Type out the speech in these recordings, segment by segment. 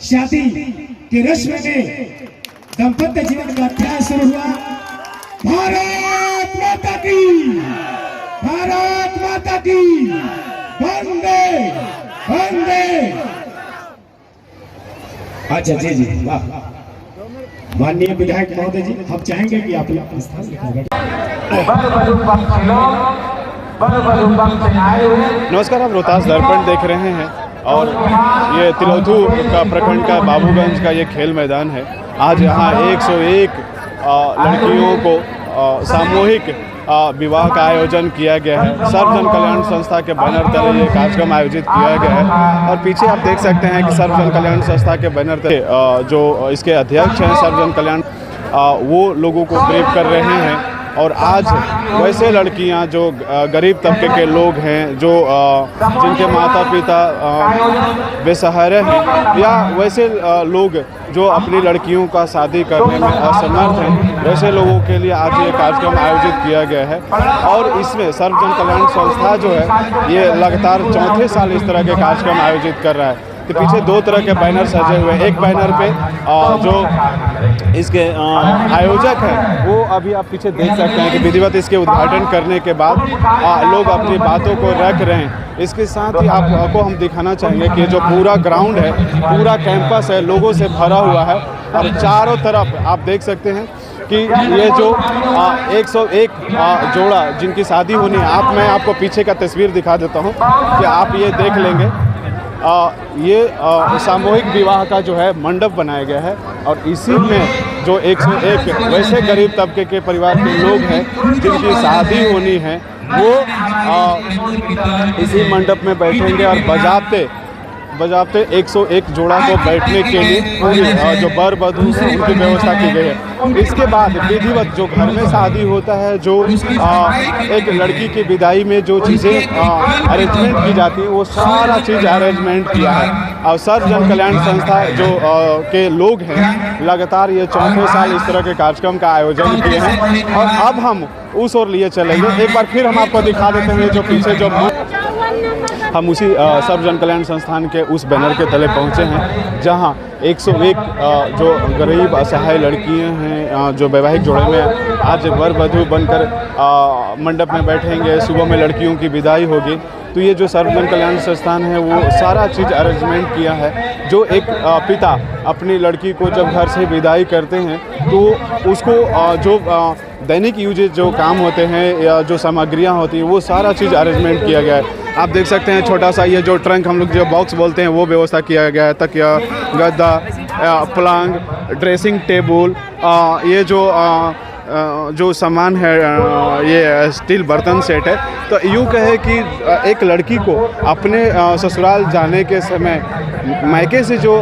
शादी की रस्म में दाम्पत्य जीवन का अध्याय शुरू हुआ। भारत माता की, भारत माता की, वंदे वंदे। अच्छा जी जी, वाह। माननीय विधायक महोदय जी, हम चाहेंगे कि आप लोग स्थान लेकर। नमस्कार, आप रोहतास दर्पण देख रहे हैं और ये तिलौथू का प्रखंड का बाबूगंज का ये खेल मैदान है। आज यहाँ 101 लड़कियों को सामूहिक विवाह का आयोजन किया गया है। सर्व जन कल्याण संस्था के बैनर तले ये कार्यक्रम आयोजित किया गया है और पीछे आप देख सकते हैं कि सर्व जन कल्याण संस्था के बैनर तले जो इसके अध्यक्ष हैं सर्व जन कल्याण, वो लोगों को ब्रीफ कर रहे हैं। और आज वैसे लड़कियां जो गरीब तबके के लोग हैं, जो जिनके माता पिता बेसहारे हैं, या वैसे लोग जो अपनी लड़कियों का शादी करने में असमर्थ हैं, वैसे लोगों के लिए आज ये कार्यक्रम आयोजित किया गया है। और इसमें सर्व जन कल्याण संस्था जो है ये लगातार चौथे साल इस तरह के कार्यक्रम आयोजित कर रहा है। तो पीछे दो तरह के बैनर सजे हुए हैं। एक बैनर पे जो इसके आयोजक हैं वो अभी आप पीछे देख सकते हैं कि विधिवत इसके उद्घाटन करने के बाद लोग अपनी बातों को रख रहे हैं। इसके साथ ही आपको हम दिखाना चाहेंगे कि जो पूरा ग्राउंड है, पूरा कैंपस है, लोगों से भरा हुआ है और चारों तरफ आप देख सकते हैं कि ये जो 101 जोड़ा जिनकी शादी होनी है, मैं आपको पीछे का तस्वीर दिखा देता हूँ कि आप ये देख लेंगे। ये सामूहिक विवाह का जो है मंडप बनाया गया है और इसी में जो 101 वैसे गरीब तबके के परिवार के लोग हैं जिनकी शादी होनी है, वो इसी मंडप में बैठेंगे और बजाते 101 जोड़ा को बैठने के लिए पूरी जो वर वधू है उनकी व्यवस्था की गई है। इसके बाद विधिवत जो घर में शादी होता है, जो एक लड़की की विदाई में जो चीज़ें अरेंजमेंट की जाती है, वो सारा चीज़ अरेंजमेंट किया है। और सर्व जन कल्याण संस्था जो के लोग हैं लगातार ये चौथे साल इस तरह के कार्यक्रम का आयोजन किए हैं। और अब हम उस ओर लिए चलेंगे। एक बार फिर हम आपको दिखा देते हैं जो पीछे जो हम उसी सर्व जन कल्याण संस्थान के उस बैनर के तले पहुंचे हैं जहां 101 जो गरीब असहाय लड़कियां हैं, जो वैवाहिक जोड़े में आज वर वधू बनकर मंडप में बैठेंगे। सुबह में लड़कियों की विदाई होगी। तो ये जो सर्व जन कल्याण संस्थान है वो सारा चीज़ अरेंजमेंट किया है। जो एक पिता अपनी लड़की को जब घर से विदाई करते हैं तो उसको जो दैनिक यूजेज जो काम होते हैं या जो सामग्रियां होती हैं, वो सारा चीज़ अरेंजमेंट किया गया है। आप देख सकते हैं छोटा सा ये जो ट्रंक हम लोग जो बॉक्स बोलते हैं वो व्यवस्था किया गया है। तकिया, गद्दा, पलंग, ड्रेसिंग टेबल, ये जो सामान है ये स्टील बर्तन सेट है। तो यूँ कहे कि एक लड़की को अपने ससुराल जाने के समय मायके से जो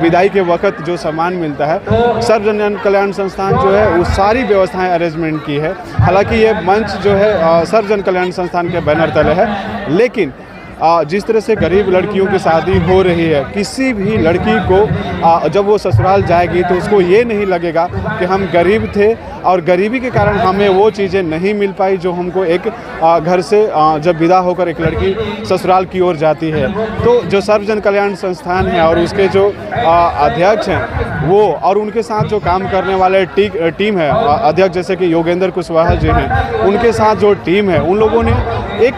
विदाई के वक्त जो सामान मिलता है, सर्व जन कल्याण संस्थान जो है वो सारी व्यवस्थाएं अरेंजमेंट की है। हालांकि ये मंच जो है सर्व जन कल्याण संस्थान के बैनर तले है, लेकिन जिस तरह से गरीब लड़कियों की शादी हो रही है, किसी भी लड़की को जब वो ससुराल जाएगी तो उसको ये नहीं लगेगा कि हम गरीब थे और गरीबी के कारण हमें वो चीज़ें नहीं मिल पाई जो हमको एक घर से जब विदा होकर एक लड़की ससुराल की ओर जाती है। तो जो सर्व जन कल्याण संस्थान है और उसके जो अध्यक्ष हैं वो और उनके साथ जो काम करने वाले टीम है, अध्यक्ष जैसे कि योगेंद्र कुशवाहा जी हैं, उनके साथ जो टीम है, उन लोगों ने एक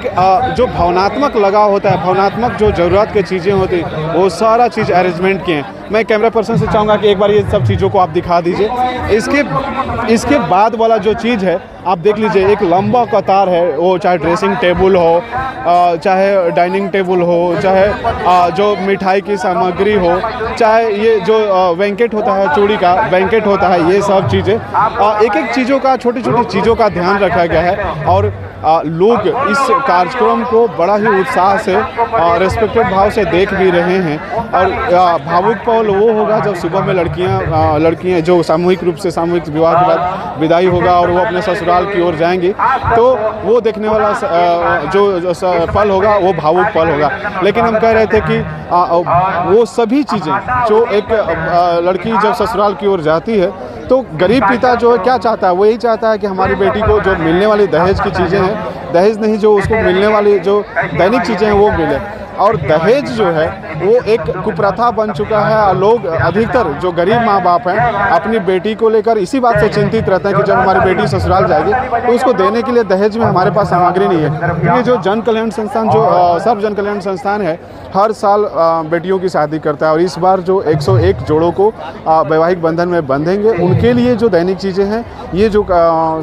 जो भावनात्मक लगाव होता है, भावनात्मक जो ज़रूरत की चीज़ें होती हैं, वो सारा चीज़ अरेंजमेंट किए हैं। मैं कैमरा पर्सन से चाहूँगा कि एक बार ये सब चीज़ों को आप दिखा दीजिए। इसके बाद वाला जो चीज़ है आप देख लीजिए, एक लंबा कतार है, वो चाहे ड्रेसिंग टेबल हो, चाहे डाइनिंग टेबल हो, चाहे जो मिठाई की सामग्री हो, चाहे ये जो बैंकेट होता है, चूड़ी का बैंकेट होता है, ये सब चीज़ें एक एक चीज़ों का, छोटी छोटी चीज़ों का ध्यान रखा गया है। और लोग इस कार्यक्रम को बड़ा ही उत्साह से रेस्पेक्टेड भाव से देख भी रहे हैं। और भावुक पल वो होगा जब सुबह में लड़कियां जो सामूहिक रूप से सामूहिक विवाह के बाद विदाई होगा और वो अपने ससुराल की ओर जाएंगी, तो वो देखने वाला जो पल होगा वो भावुक पल होगा। लेकिन हम कह रहे थे कि वो सभी चीज़ें जो एक लड़की जब ससुराल की ओर जाती है तो गरीब पिता जो है क्या चाहता है, वो यही चाहता है कि हमारी बेटी को जो मिलने वाली दहेज की चीज़ें हैं, दहेज नहीं, जो उसको मिलने वाली जो दैनिक चीज़ें हैं वो मिले। और दहेज जो है वो एक कुप्रथा बन चुका है और लोग अधिकतर जो गरीब माँ बाप हैं अपनी बेटी को लेकर इसी बात से चिंतित रहते हैं कि जब हमारी बेटी ससुराल जाएगी तो उसको देने के लिए दहेज में हमारे पास सामग्री नहीं है। ये जो जन कल्याण संस्थान जो सर्व जन कल्याण संस्थान है हर साल बेटियों की शादी करता है और इस बार जो 101 जोड़ों को वैवाहिक बंधन में बंधेंगे उनके लिए जो दैनिक चीज़ें हैं ये जो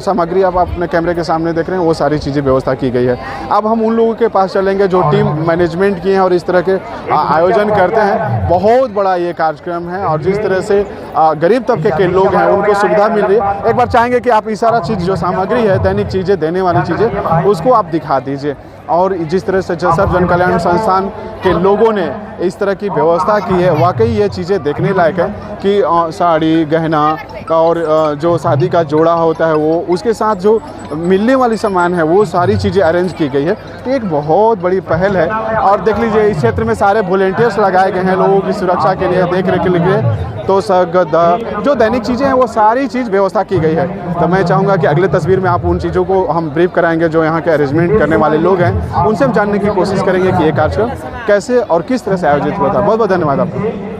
सामग्री आप अपने कैमरे के सामने देख रहे हैं वो सारी चीज़ें व्यवस्था की गई है। अब हम उन लोगों के पास चलेंगे जो टीम मैनेजमेंट किए हैं और इस तरह के आयोजन करते हैं। बहुत बड़ा ये कार्यक्रम है और जिस तरह से गरीब तबके के लोग हैं उनको सुविधा मिल रही है। एक बार चाहेंगे कि आप ये सारा चीज़ जो सामग्री है दैनिक चीज़ें देने वाली चीज़ें उसको आप दिखा दीजिए और जिस तरह से सर्व जन कल्याण संस्थान के लोगों ने इस तरह की व्यवस्था की है वाकई ये चीज़ें देखने लायक है कि साड़ी गहना और जो शादी का जोड़ा होता है वो उसके साथ जो मिलने वाली सामान है वो सारी चीज़ें अरेंज की गई है। एक बहुत बड़ी पहल है और देख लीजिए इस क्षेत्र में सारे वॉलंटियर्स लगाए गए हैं लोगों की सुरक्षा के लिए देख रेख के लिए। तो जो दैनिक चीज़ें हैं वो सारी चीज़ व्यवस्था की गई है। तो मैं चाहूँगा कि अगले तस्वीर में आप उन चीज़ों को हम ब्रीफ कराएंगे जो यहाँ के अरेंजमेंट करने वाले लोग हैं उनसे हम जानने की कोशिश करेंगे कि ये कार्यक्रम कैसे और किस तरह से आयोजित हुआ था। बहुत बहुत धन्यवाद आपका।